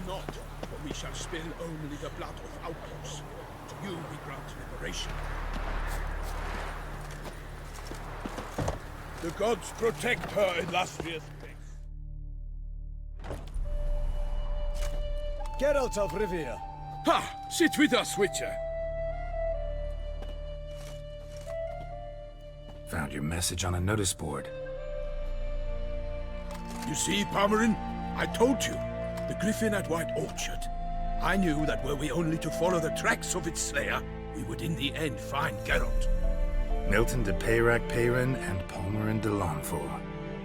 not, for we shall spill only the blood of outlaws. To you we grant liberation. The gods protect her illustrious place. Geralt of Rivia. Ha! Sit with us, Witcher. Found your message on a notice board. You see, Peyrac-Peyran? I told you. The griffin at White Orchard. I knew that were we only to follow the tracks of its slayer, we would in the end find Geralt. Milton de Peyrac-Peyran and Palmerin de Launfort.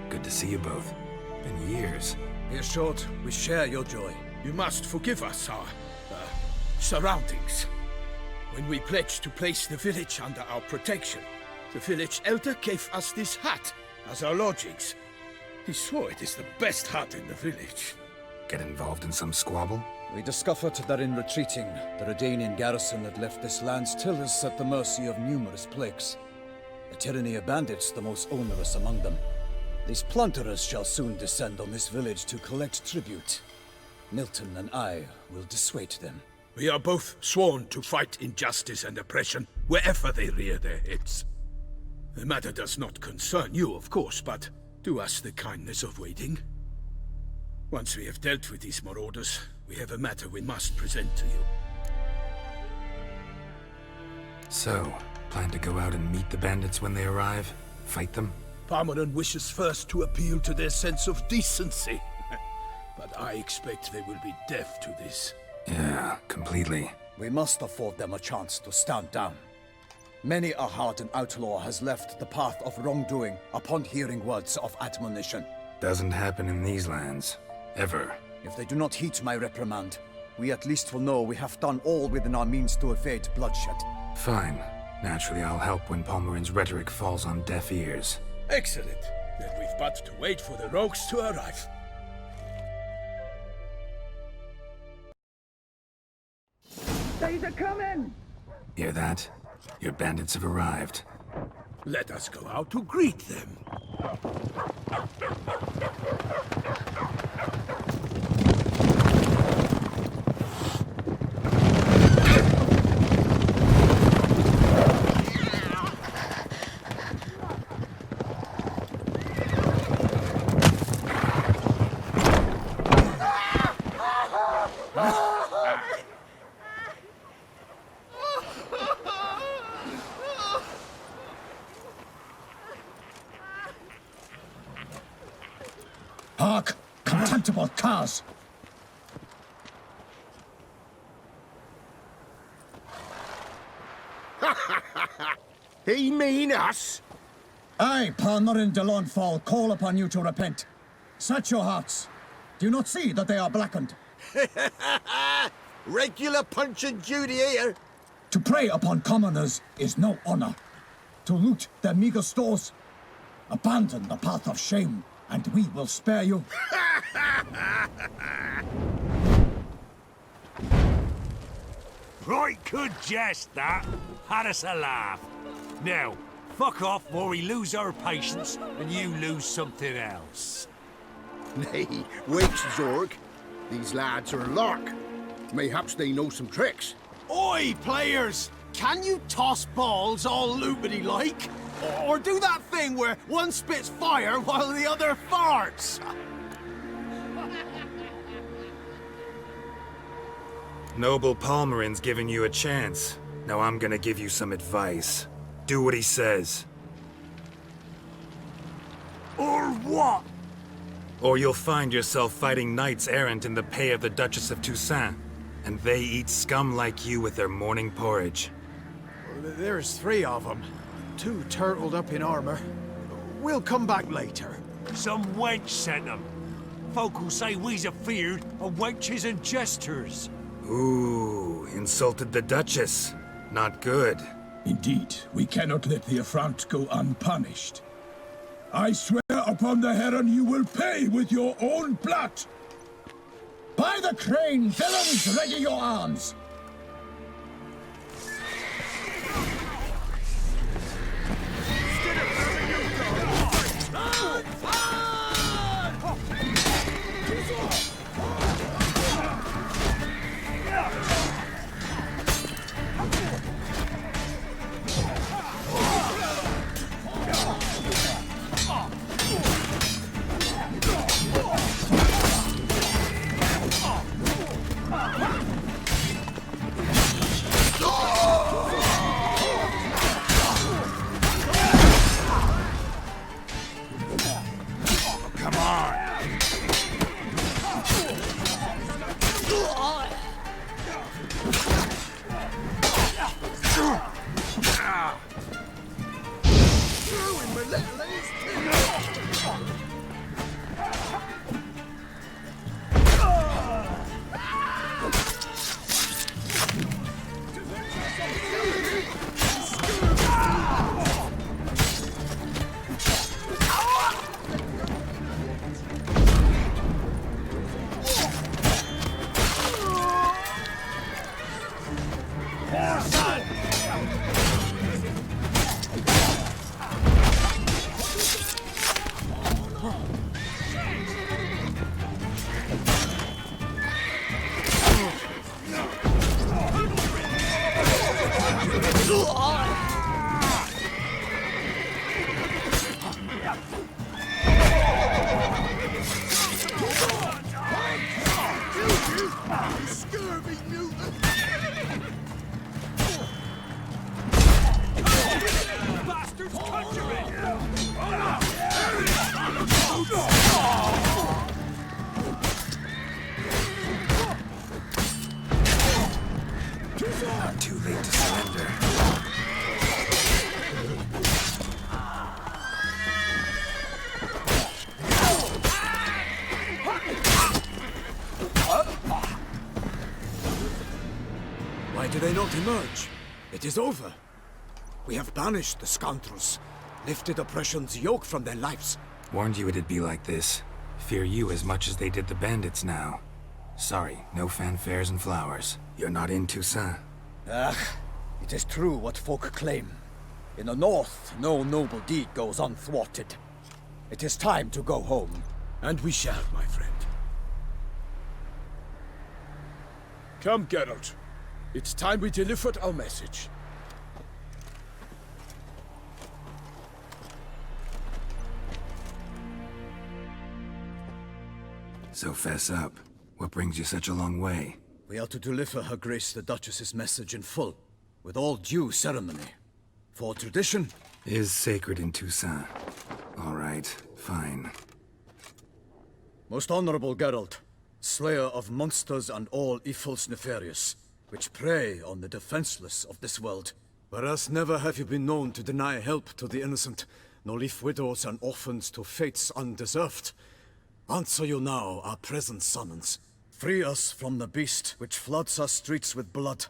Good to see you both. Been years. Here's short, we share your joy. You must forgive us our surroundings. When we pledged to place the village under our protection, the village elder gave us this hut as our lodgings. He swore it is the best hut in the village. Get involved in some squabble? We discovered that in retreating, the Redanian garrison had left this land tillers at the mercy of numerous plagues. A tyranny of bandits, the most onerous among them. These plunderers shall soon descend on this village to collect tribute. Milton and I will dissuade them. We are both sworn to fight injustice and oppression wherever they rear their heads. The matter does not concern you, of course, but do us the kindness of waiting. Once we have dealt with these marauders, we have a matter we must present to you. So, plan to go out and meet the bandits when they arrive? Fight them? Peyrac wishes first to appeal to their sense of decency. But I expect they will be deaf to this. Yeah, completely. We must afford them a chance to stand down. Many a hardened outlaw has left the path of wrongdoing upon hearing words of admonition. Doesn't happen in these lands. Ever. If they do not heed my reprimand, we at least will know we have done all within our means to evade bloodshed. Fine. Naturally, I'll help when Palmerin's rhetoric falls on deaf ears. Excellent. Then we've but to wait for the rogues to arrive. They's a coming! Hear that? Your bandits have arrived. Let us go out to greet them. Hark! Contemptible curs! He mean us? I, Palmerin de Launfort, call upon you to repent. Set your hearts. Do you not see that they are blackened? Regular Punch and Judy here. To prey upon commoners is no honor. To loot their meager stores, abandon the path of shame, and we will spare you. Right good jest, that. Had us a laugh. Now, fuck off before we lose our patience and you lose something else. Nay, wait, Zorg. These lads are a lark. Mayhaps they know some tricks. Oi, players! Can you toss balls all loopity like? Or do that thing where one spits fire while the other farts? Noble Palmerin's giving you a chance. Now I'm gonna give you some advice. Do what he says. Or what? Or you'll find yourself fighting knights errant in the pay of the Duchess of Toussaint. And they eat scum like you with their morning porridge. There's 3 of them. 2 turtled up in armor. We'll come back later. Some wench sent them. Folk who say we's afeard of wenches and jesters. Ooh, insulted the Duchess. Not good. Indeed, we cannot let the affront go unpunished. I swear upon the Heron you will pay with your own blood! By the crane, villains, ready your arms! Ruin my little ace. Scurvy mutant! Bastards conjuring! Not too late to surrender. Why do they not emerge? It is over. We have banished the scoundrels, lifted oppression's yoke from their lives. Warned you it'd be like this. Fear you as much as they did the bandits now. Sorry, no fanfares and flowers. You're not in Toussaint. It is true what folk claim. In the north, no noble deed goes unthwarted. It is time to go home. And we shall, my friend. Come, Geralt. It's time we delivered our message. So fess up. What brings you such a long way? We are to deliver Her Grace the Duchess's message in full, with all due ceremony. For tradition... Is sacred in Toussaint. All right, fine. Most honorable Geralt, slayer of monsters and all evils nefarious, which prey on the defenseless of this world. Whereas never have you been known to deny help to the innocent, nor leave widows and orphans to fates undeserved. Answer you now our present summons. Free us from the beast which floods our streets with blood,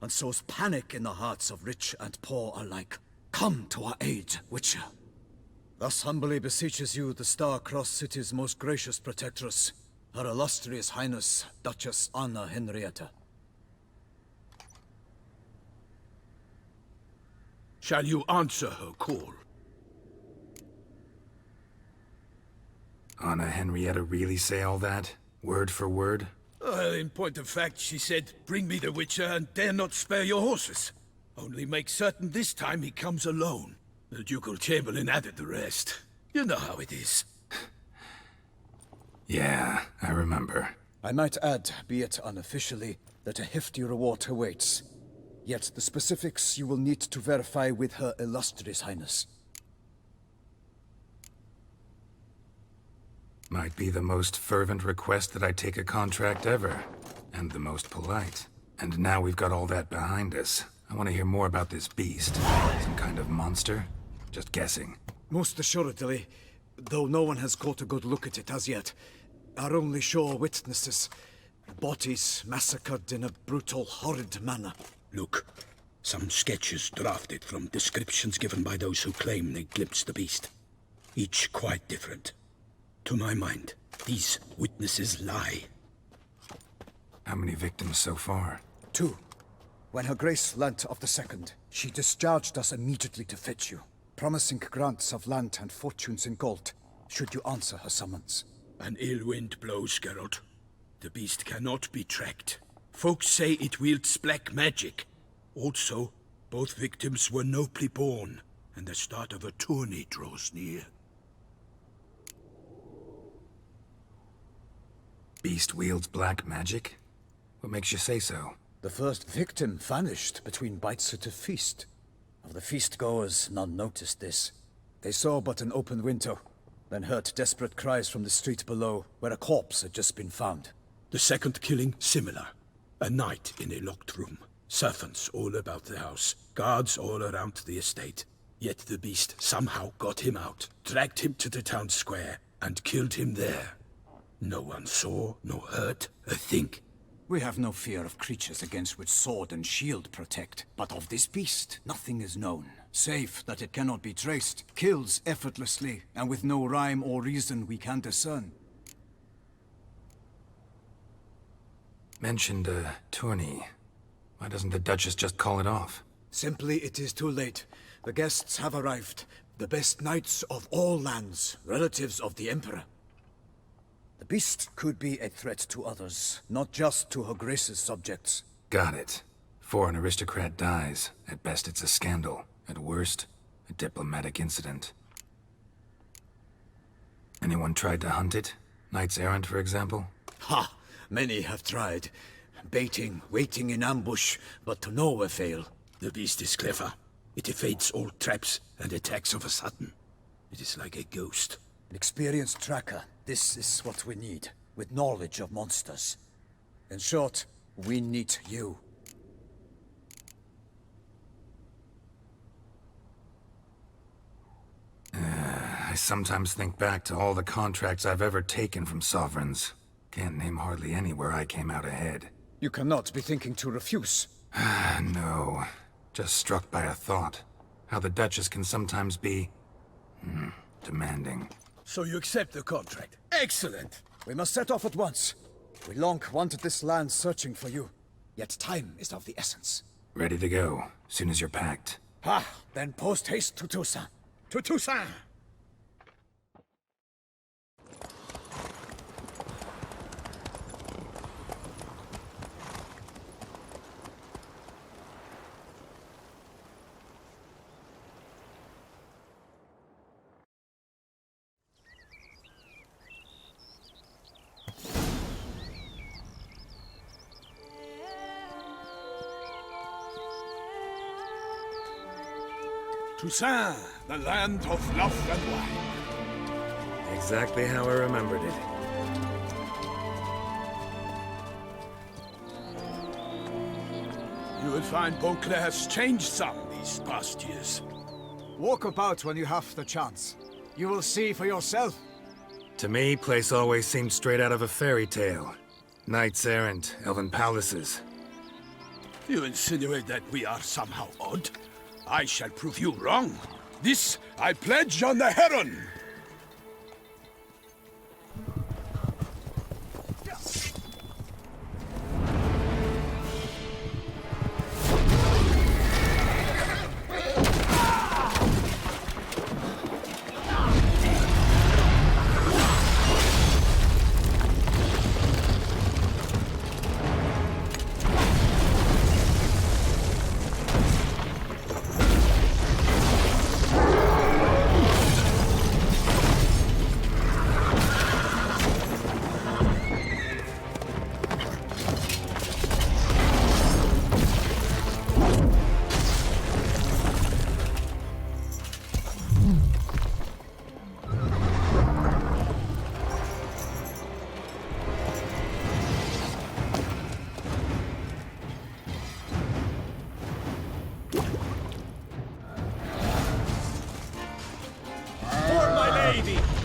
and sows panic in the hearts of rich and poor alike. Come to our aid, Witcher. Thus humbly beseeches you the Star-Crossed City's most gracious protectress, Her Illustrious Highness, Duchess Anna Henrietta. Shall you answer her call? Anna Henrietta really say all that? Word for word? In point of fact, she said, bring me the Witcher and dare not spare your horses. Only make certain this time he comes alone. The Ducal Chamberlain added the rest. You know how it is. Yeah, I remember. I might add, be it unofficially, that a hefty reward awaits. Yet the specifics you will need to verify with Her Illustrious Highness. Might be the most fervent request that I take a contract ever. And the most polite. And now we've got all that behind us. I want to hear more about this beast. Some kind of monster? Just guessing. Most assuredly, though no one has caught a good look at it as yet. Our only sure witnesses. Bodies massacred in a brutal, horrid manner. Look, some sketches drafted from descriptions given by those who claim they glimpsed the beast. Each quite different. To my mind, these witnesses lie. How many victims so far? 2. When Her Grace learnt of the second, she discharged us immediately to fetch you, promising grants of land and fortunes in gold, should you answer her summons. An ill wind blows, Geralt. The beast cannot be tracked. Folks say it wields black magic. Also, both victims were nobly born, and the start of a tourney draws near. Beast wields black magic? What makes you say so? The first victim vanished between bites at a feast. Of the feast-goers, none noticed this. They saw but an open window, then heard desperate cries from the street below, where a corpse had just been found. The second killing, similar. A knight in a locked room. Servants all about the house, guards all around the estate. Yet the beast somehow got him out, dragged him to the town square, and killed him there. No one saw, nor heard a thing. We have no fear of creatures against which sword and shield protect. But of this beast, nothing is known. Save that it cannot be traced, kills effortlessly, and with no rhyme or reason we can discern. Mentioned a tourney. Why doesn't the Duchess just call it off? Simply, it is too late. The guests have arrived. The best knights of all lands, relatives of the Emperor. The beast could be a threat to others, not just to Her Grace's subjects. Got it. Before an aristocrat dies, at best it's a scandal. At worst, a diplomatic incident. Anyone tried to hunt it? Knights errant, for example? Ha! Many have tried. Baiting, waiting in ambush, but to no avail. The beast is clever. It evades all traps and attacks of a sudden. It is like a ghost. An experienced tracker. This is what we need, with knowledge of monsters. In short, we need you. I sometimes think back to all the contracts I've ever taken from sovereigns. Can't name hardly any where I came out ahead. You cannot be thinking to refuse. No. Just struck by a thought. How the Duchess can sometimes be... demanding. So you accept the contract. Excellent! We must set off at once. We long wanted this land searching for you. Yet time is of the essence. Ready to go, soon as you're packed. Then post haste to Toussaint. To Toussaint! Toussaint, the land of love and wine. Exactly how I remembered it. You will find Beauclair has changed some these past years. Walk about when you have the chance. You will see for yourself. To me, place always seemed straight out of a fairy tale. Knights errant, elven palaces. You insinuate that we are somehow odd? I shall prove you wrong. This I pledge on the Heron!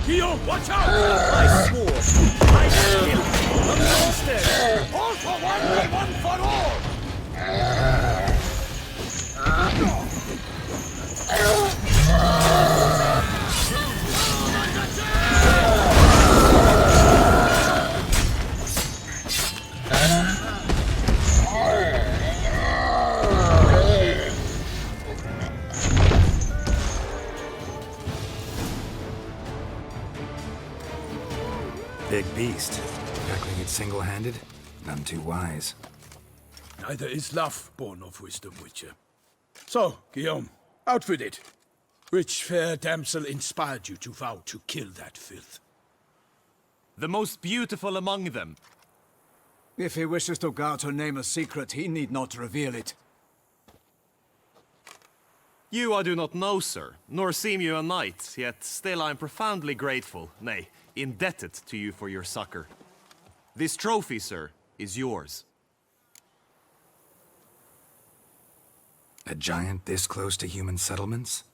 Guillaume, watch out! I swore I'd kill the monster! All for one for all! Big beast. Tackling it single-handed? None too wise. Neither is love born of wisdom, Witcher. So, Guillaume, out with it. Which fair damsel inspired you to vow to kill that filth? The most beautiful among them. If he wishes to guard her name a secret, he need not reveal it. You I do not know, sir, nor seem you a knight, yet still I am profoundly grateful, nay, indebted to you for your succor. This trophy, sir, is yours. A giant this close to human settlements?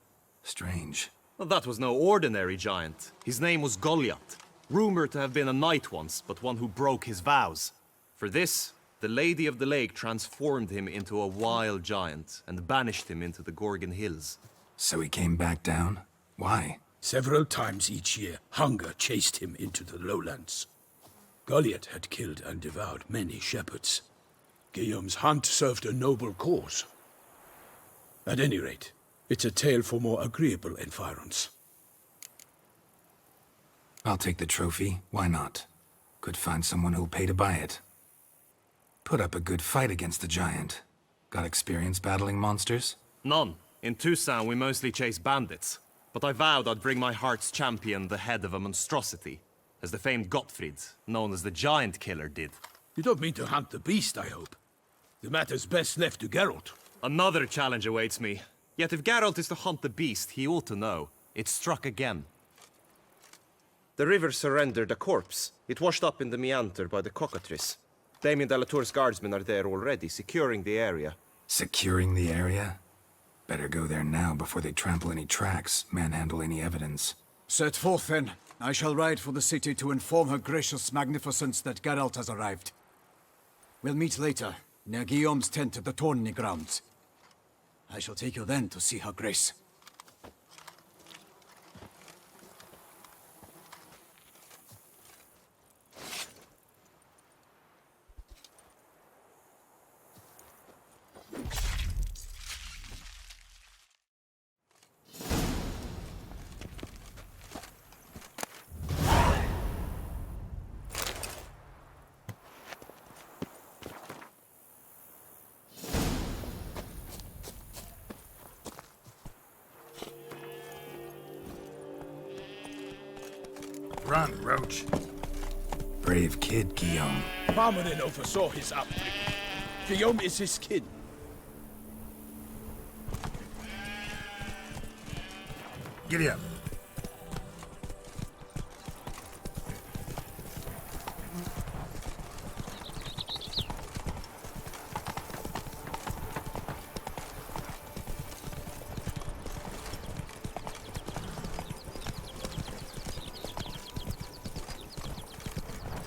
Strange. Well, that was no ordinary giant. His name was Goliath. Rumored to have been a knight once, but one who broke his vows. For this, the Lady of the Lake transformed him into a wild giant and banished him into the Gorgon Hills. So he came back down? Why? Several times each year, hunger chased him into the lowlands. Goliath had killed and devoured many shepherds. Guillaume's hunt served a noble cause. At any rate, it's a tale for more agreeable environs. I'll take the trophy. Why not? Could find someone who'll pay to buy it. Put up a good fight against the giant. Got experience battling monsters? None. In Toussaint, we mostly chase bandits. But I vowed I'd bring my heart's champion the head of a monstrosity, as the famed Gottfried, known as the Giant Killer, did. You don't mean to hunt the beast, I hope. The matter's best left to Geralt. Another challenge awaits me. Yet if Geralt is to hunt the beast, he ought to know. It struck again. The river surrendered a corpse. It washed up in the meander by the cockatrice. Damien de la Tour's guardsmen are there already, securing the area. Securing the area? Better go there now before they trample any tracks, manhandle any evidence. Set forth, then. I shall ride for the city to inform her gracious magnificence that Geralt has arrived. We'll meet later, near Guillaume's tent at the tourney grounds. I shall take you then to see her grace. Run, Roach. Brave kid, Guillaume. Parmanin oversaw his upbringing. Guillaume is his kin. Giddy up.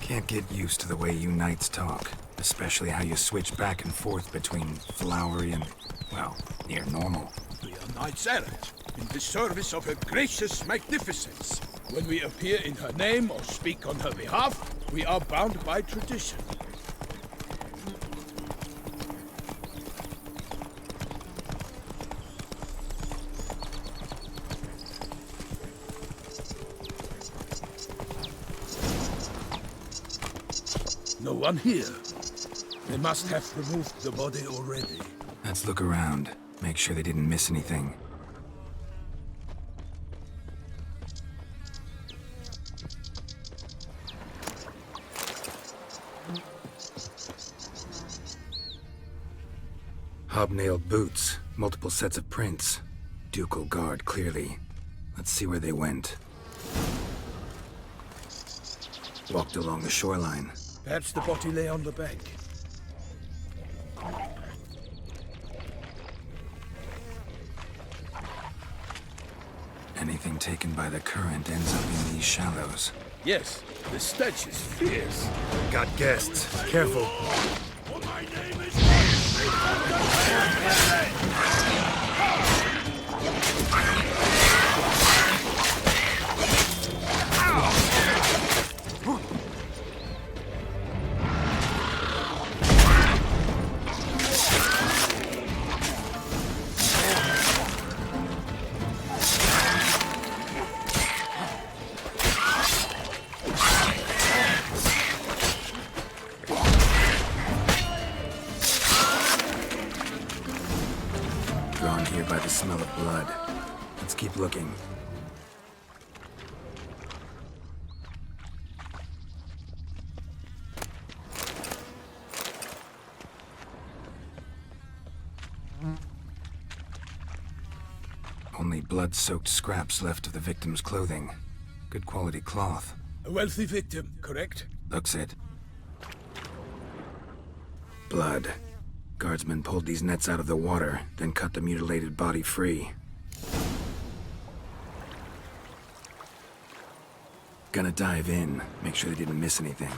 Can't get used to the way you knights talk, especially how you switch back and forth between flowery and, well, near normal. We are knights errant, in the service of her gracious magnificence. When we appear in her name or speak on her behalf, we are bound by tradition. No one here. They must have removed the body already. Let's look around. Make sure they didn't miss anything. Hobnailed boots, multiple sets of prints. Ducal guard, clearly. Let's see where they went. Walked along the shoreline. Perhaps the body lay on the bank. Anything taken by the current ends up in these shallows. Yes, the stench is fierce. Got guests. Careful. My name is... Drawn here by the smell of blood. Let's keep looking. Only blood-soaked scraps left of the victim's clothing. Good quality cloth. A wealthy victim, correct? Looks it. Blood. Guardsmen pulled these nets out of the water, then cut the mutilated body free. Gonna dive in, make sure they didn't miss anything.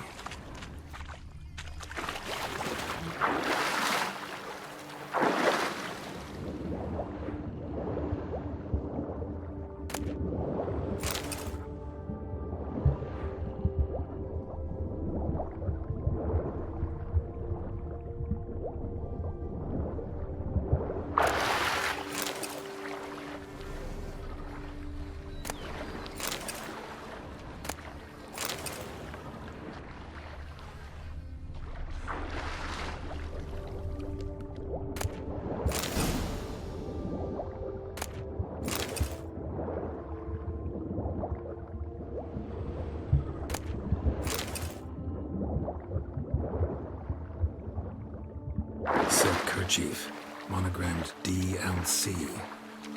Silk kerchief, monogrammed DLC.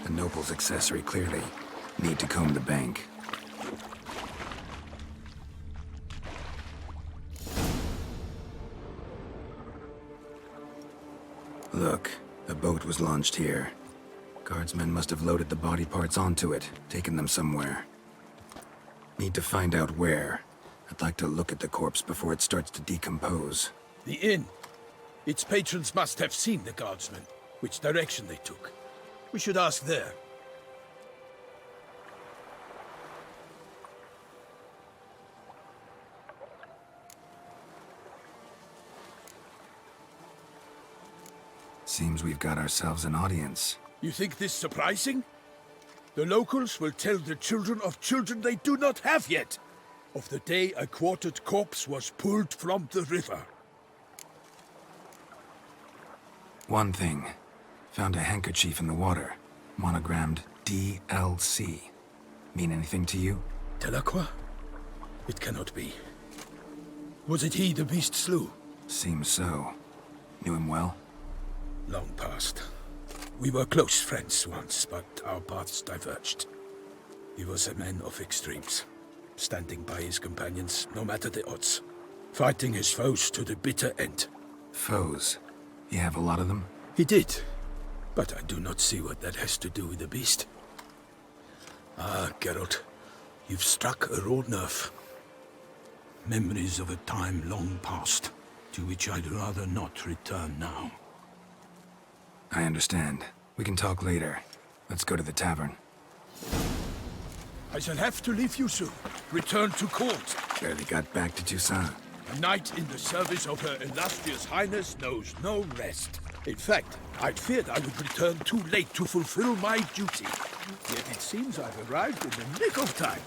A noble's accessory, clearly. Need to comb the bank. Look, a boat was launched here. Guardsmen must have loaded the body parts onto it, taken them somewhere. Need to find out where. I'd like to look at the corpse before it starts to decompose. The inn. Its patrons must have seen the guardsmen, which direction they took. We should ask there. Seems we've got ourselves an audience. You think this surprising? The locals will tell the children of children they do not have yet, of the day a quartered corpse was pulled from the river. One thing. Found a handkerchief in the water. Monogrammed DLC. Mean anything to you? Delacroix? It cannot be. Was it he the beast slew? Seems so. Knew him well? Long past. We were close friends once, but our paths diverged. He was a man of extremes, standing by his companions, no matter the odds. Fighting his foes to the bitter end. Foes? You have a lot of them? He did, but I do not see what that has to do with the beast. Ah, Geralt, you've struck a raw nerve. Memories of a time long past, to which I'd rather not return now. I understand. We can talk later. Let's go to the tavern. I shall have to leave you soon. Return to court. Barely got back to Toussaint. A knight in the service of Her Illustrious Highness knows no rest. In fact, I'd feared I would return too late to fulfill my duty. Yet it seems I've arrived in the nick of time.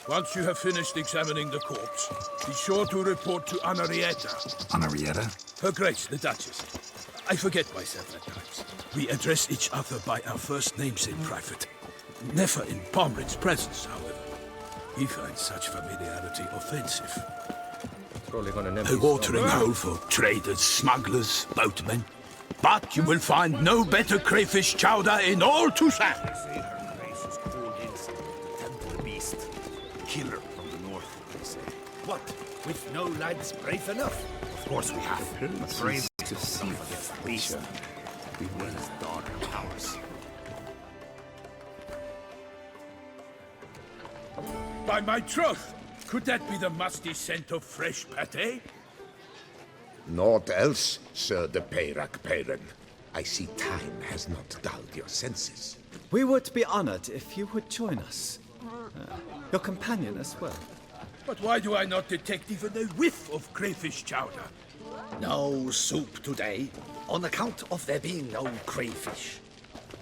Once you have finished examining the corpse, be sure to report to Henrietta. Henrietta? Her Grace, the Duchess. I forget myself at times. We address each other by our first names in private. Never in Pomrin's presence, however. He finds such familiarity offensive. A watering hole for traders, smugglers, boatmen. But you will find no better crayfish chowder in all Toussaint. Killer from the north, they say. What? With no lads brave enough? Of course we have. Brave to see against the beast. We win his daughter powers. By my troth, could that be the musty scent of fresh pâté? Naught else, Sir de Peyrac-Peyran. I see time has not dulled your senses. We would be honored if you would join us. Your companion as well. But why do I not detect even a whiff of crayfish chowder? No soup today, on account of there being no crayfish.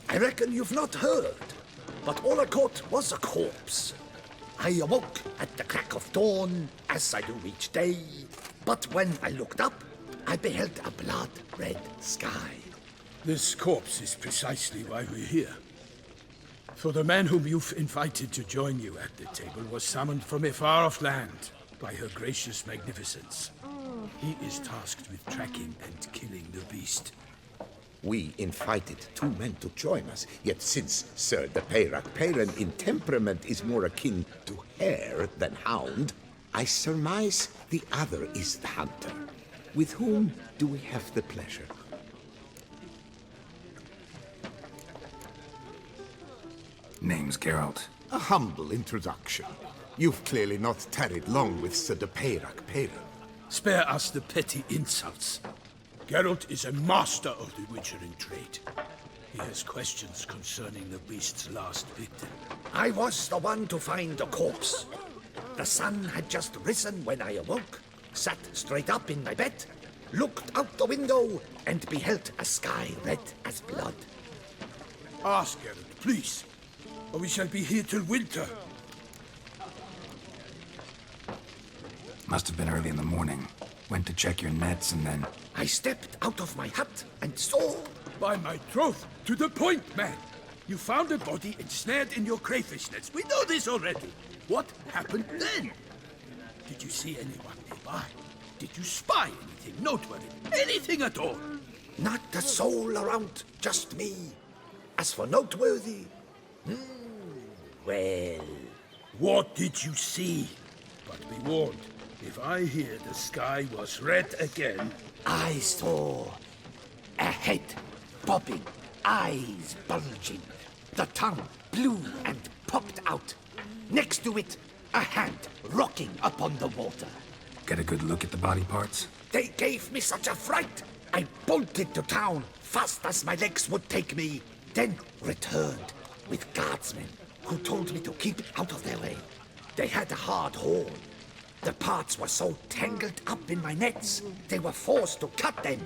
I reckon you've not heard, but all I caught was a corpse. I awoke at the crack of dawn, as I do each day, but when I looked up, I beheld a blood-red sky. This corpse is precisely why we're here. For the man whom you've invited to join you at the table was summoned from a far-off land. by her gracious magnificence. He is tasked with tracking and killing the beast. We invited 2 men to join us, yet since Sir the Peyrac-Peyran in temperament is more akin to hare than hound, I surmise the other is the hunter. With whom do we have the pleasure? Name's Geralt. A humble introduction. You've clearly not tarried long with Sir the Peyrac-Peyran. Spare us the petty insults. Geralt is a master of the witchering trade. He has questions concerning the beast's last victim. I was the one to find the corpse. The sun had just risen when I awoke, sat straight up in my bed, looked out the window, and beheld a sky red as blood. Ask Geralt, please, or we shall be here till winter. Must have been early in the morning. Went to check your nets and then... I stepped out of my hut and saw... By my troth, to the point, man! You found a body ensnared in your crayfish nets. We know this already. What happened then? Did you see anyone nearby? Did you spy anything noteworthy? Anything at all? Not a soul around, just me. As for noteworthy... well... What did you see? But be warned, if I hear the sky was red again... I saw a head bobbing, eyes bulging. The tongue blew and popped out. Next to it, a hand rocking upon the water. Get a good look at the body parts? They gave me such a fright. I bolted to town fast as my legs would take me, then returned with guardsmen who told me to keep out of their way. They had a hard haul. The parts were so tangled up in my nets, they were forced to cut them.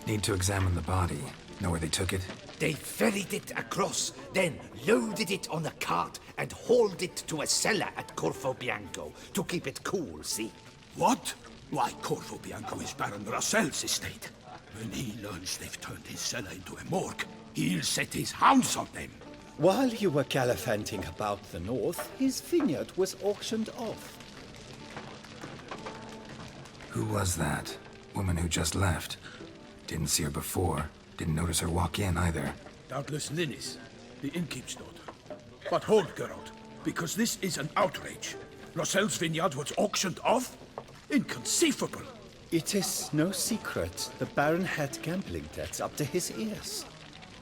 Need to examine the body. Know where they took it? They ferried it across, then loaded it on a cart and hauled it to a cellar at Corvo Bianco to keep it cool, see? What? Why, Corvo Bianco is Baron Russell's estate. When he learns they've turned his cellar into a morgue, he'll set his hounds on them. While you were gallivanting about the north, his vineyard was auctioned off. Who was that? Woman who just left. Didn't see her before. Didn't notice her walk in either. Doubtless Ninnis, the innkeep's daughter. But hold, Geralt, because this is an outrage. Russell's vineyard was auctioned off? Inconceivable! It is no secret the Baron had gambling debts up to his ears.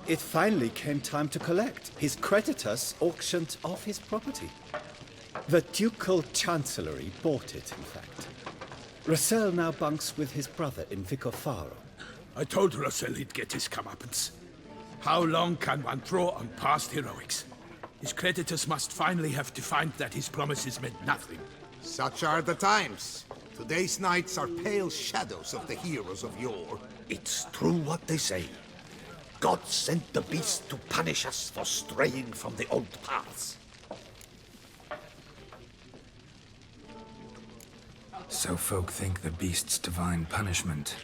It finally came time to collect. His creditors auctioned off his property. The Ducal Chancellery bought it, in fact. Russell now bunks with his brother in Vicofaro. I told Russell he'd get his comeuppance. How long can one throw on past heroics? His creditors must finally have defined that his promises meant nothing. Such are the times. Today's knights are pale shadows of the heroes of yore. It's true what they say. God sent the beast to punish us for straying from the old paths. So folk think the beast's divine punishment.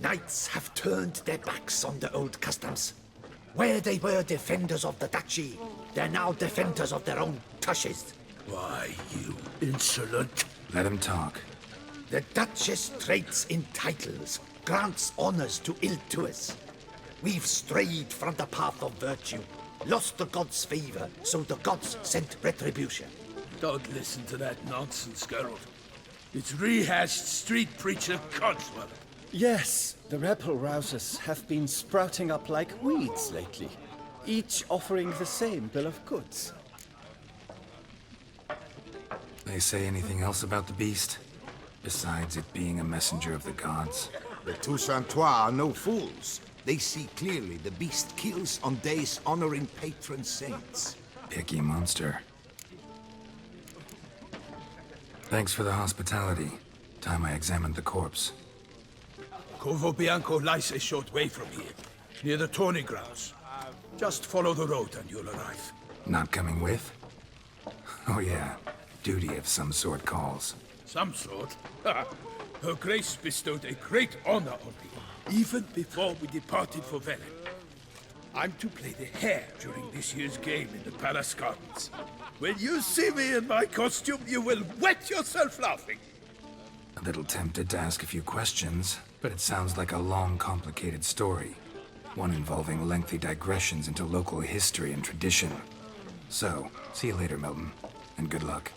Knights have turned their backs on the old customs. Where they were defenders of the duchy, they're now defenders of their own tushes. Why, you insolent... Let him talk. The Duchess trades in titles, grants honors to ill-doers. We've strayed from the path of virtue, lost the gods' favor, so the gods sent retribution. Don't listen to that nonsense, Geralt. It's rehashed street preacher Codswell. Yes, the rebel rousers have been sprouting up like weeds lately, each offering the same bill of goods. They say anything else about the beast? Besides it being a messenger of the gods? The Toussaint are no fools. They see clearly the beast kills on days honoring patron saints. Picky monster. Thanks for the hospitality. Time I examined the corpse. Corvo Bianco lies a short way from here, near the tourney grounds. Just follow the road and you'll arrive. Not coming with? Oh yeah, duty of some sort calls. Some sort? Her Grace bestowed a great honor on me, even before we departed for Velen. I'm to play the hare during this year's game in the Palace Gardens. When you see me in my costume, you will wet yourself laughing. A little tempted to ask a few questions, but it sounds like a long, complicated story. One involving lengthy digressions into local history and tradition. So, see you later, Milton, and good luck.